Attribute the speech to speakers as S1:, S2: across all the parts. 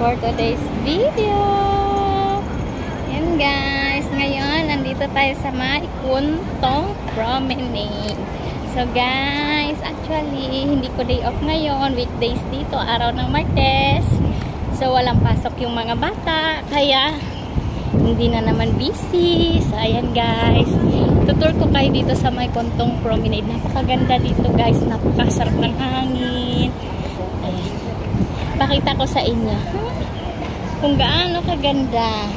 S1: for today's video. Yan guys, ngayon nandito tayo sa may Kuntong Promenade. So guys, actually hindi ko day off ngayon, weekdays dito, araw ng Martes. So walang pasok yung mga bata, kaya hindi na naman busy. So ayan guys, tutur ko kayo dito sa may Kuntong Promenade. Napakaganda dito guys, napakasarap ng hangin. Ayan, pakita ko sa inyo kung gaano kaganda.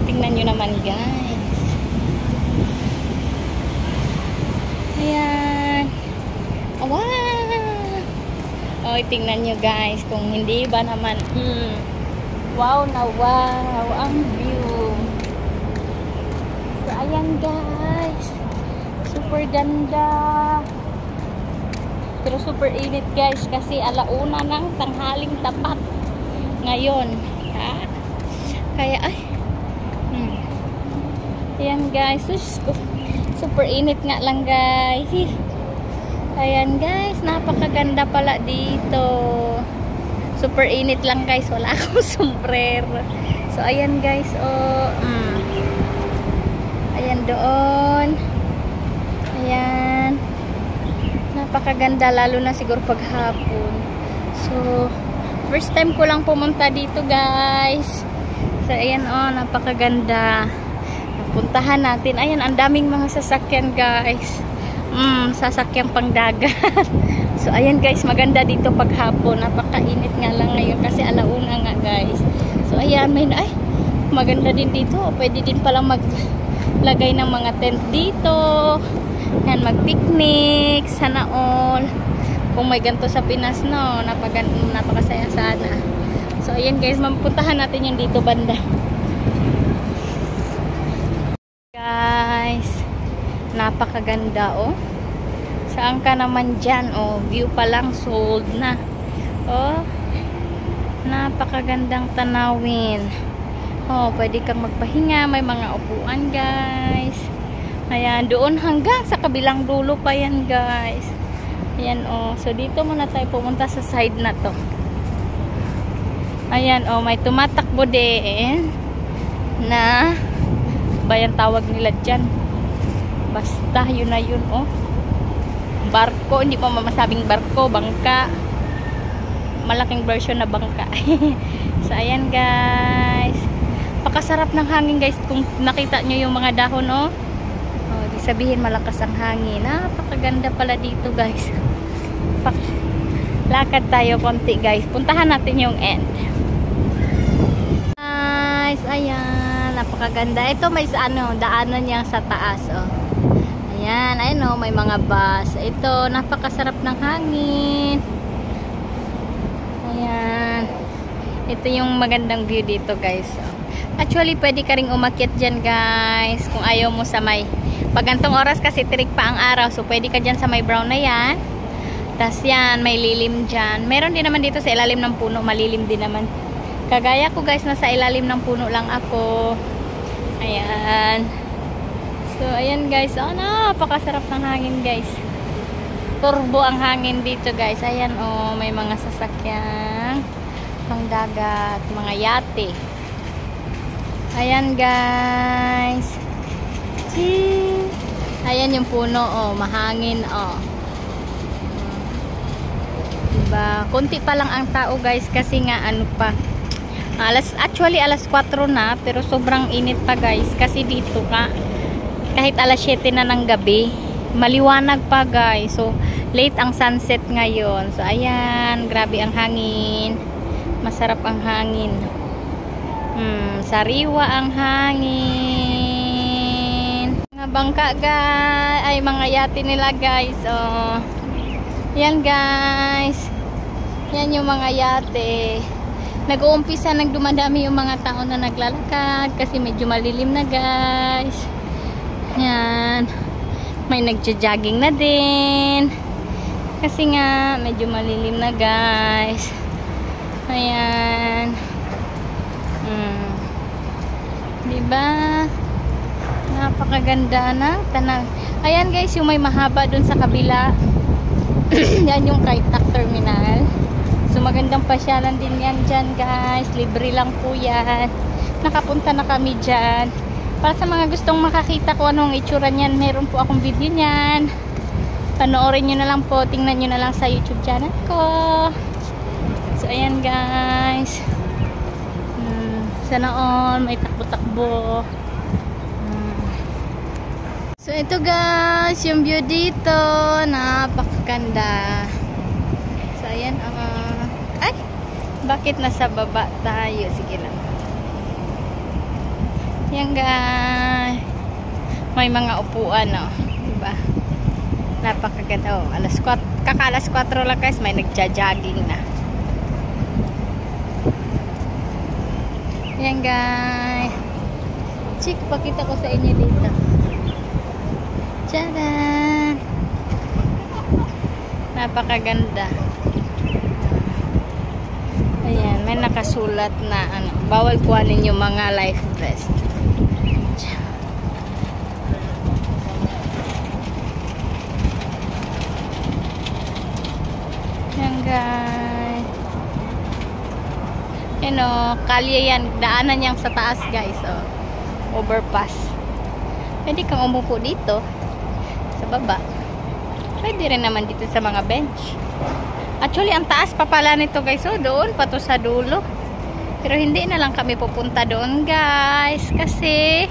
S1: Tingnan nyo naman guys. Ayan. Wow. O, tingnan nyo guys. Kung hindi ba naman wow na wow ang view. So ayan guys, super ganda, pero super init guys kasi alauna ng tanghaling tapat ngayon, ha? Kaya ay ayan guys, super init nga lang guys. Ayan guys, napakaganda pala dito. Super init lang guys, wala akong sombrero. So ayan guys, oh ayan doon. Ayan, napakaganda lalo na siguro paghapon. So first time ko lang pumunta dito guys. So ayan, oh napakaganda. Puntahan natin. Ayan, ang daming mga sasakyan guys. Sasakyan pang dagat. So ayan guys, maganda dito paghapon. Napakainit nga lang ngayon kasi alauna nga guys. So ayan, ay maganda din dito. Pwede din palang maglagay ng mga tent dito. Yan, mag-picnic, sana all. Kung may ganito sa Pinas, no, napakasaya sana. So ayan guys, mapuntahan natin yung dito banda. Guys, napakaganda oh. Saan ka naman dyan? Oh, view pa lang sold na. Oh, napakagandang tanawin. Oh, pwede kang magpahinga. May mga upuan guys. Ayan, doon hanggang sa kabilang dulo pa yan guys. Ayan oh. So dito muna tayo pumunta sa side na to. Ayan oh, may tumatakbo din na bayan tawag nila dyan. Basta yun na yun oh. Barko, hindi pa mamasabing barko, bangka. Malaking version na bangka. So ayan guys, pakasarap ng hangin guys. Kung nakita nyo yung mga dahon oh, di sabihin malakas ang hangin. Napakaganda pala dito guys. Lakad tayo konti guys, puntahan natin yung end guys. Ayan, napakaganda. Ito may daanan niya sa taas oh. Ayan, ayun o, may mga bus. Ito, napakasarap ng hangin. Ayan. Ito yung magandang view dito guys. Actually, pwede ka rin umakyat dyan guys. Kung ayaw mo sa may, pag gantong oras kasi tirik pa ang araw. So, pwede ka dyan sa may brown na yan. Tas yan, may lilim dyan. Meron din naman dito sa ilalim ng puno. Malilim din naman. Kagaya ko guys, nasa ilalim ng puno lang ako. Ayan. So, ayan guys. Oh, napakasarap ng hangin guys. Turbo ang hangin dito guys. Ayan oh, may mga sasakyan pang dagat, mga yate. Ayan guys. Ayan yung puno oh, mahangin oh. Diba? Kunti pa lang ang tao guys kasi nga ano pa. Actually alas 4 na, pero sobrang init pa guys kasi dito kahit alas 7 na ng gabi, maliwanag pa guys. So, late ang sunset ngayon. So, ayan, grabe ang hangin. Masarap ang hangin. Sariwa ang hangin. Mga bangka guys, ay mga yate nila guys. Oh. Yan guys. Yan yung mga yate. Nag-uumpisa, nagdumadami yung mga tao na naglalakad kasi medyo malilim na guys. Yan, may nagja-jogging na din kasi nga medyo malilim na guys. Ayan, diba napakaganda ng tanang. Ayan guys, yung may mahaba dun sa kabila yan yung Kai Tak Terminal. So magandang pasyalan din yan dyan guys. Libre lang po yan. Nakapunta na kami dyan. Para sa mga gustong makakita ko anong itsura niyan, meron po akong video niyan. Panoorin nyo na lang po. Tingnan nyo na lang sa YouTube channel ko. So ayan guys. Sana all may takbo-takbo. So ito guys, yung view dito, napakaganda. So ayan, ay, bakit nasa baba tayo? Sige lang. Yan guys, may mga upuan, oh, diba? Napakaganda, oh. Kakalas 4 lang guys, may nagja-jogging na. Yan guys, chik, pakita ko sa inyo dito. Tcharan! Napakaganda. Ayan, may nakasulat na ano, bawal kuhanin yung mga life vest. Ayan guys. Ayan o, kalye yan. Daanan niyang sa taas guys. O, overpass. Pwede kang umupo dito. Sa baba. Pwede rin naman dito sa mga bench. Actually, ang taas pa pala nito guys. So, doon pa to sa dulo. Pero hindi na lang kami pupunta doon guys. Kasi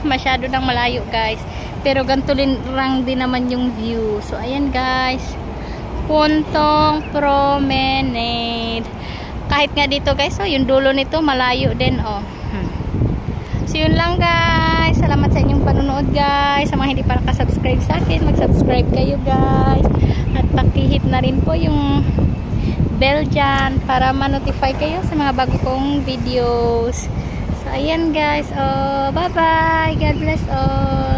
S1: masyado nang malayo guys. Pero ganito lang din naman yung view. So, ayan guys. Puntong Promenade. Kahit nga dito guys. So, yung dulo nito malayo din. Oh. So, yun lang guys. Salamat sa inyong panonood guys. Sa mga hindi pa nakasubscribe sa akin, mag-subscribe kayo guys. At pakihit na rin po yung bell dyan para ma-notify kayo sa mga bago kong videos. So, ayan guys. Oh, bye-bye. God bless all.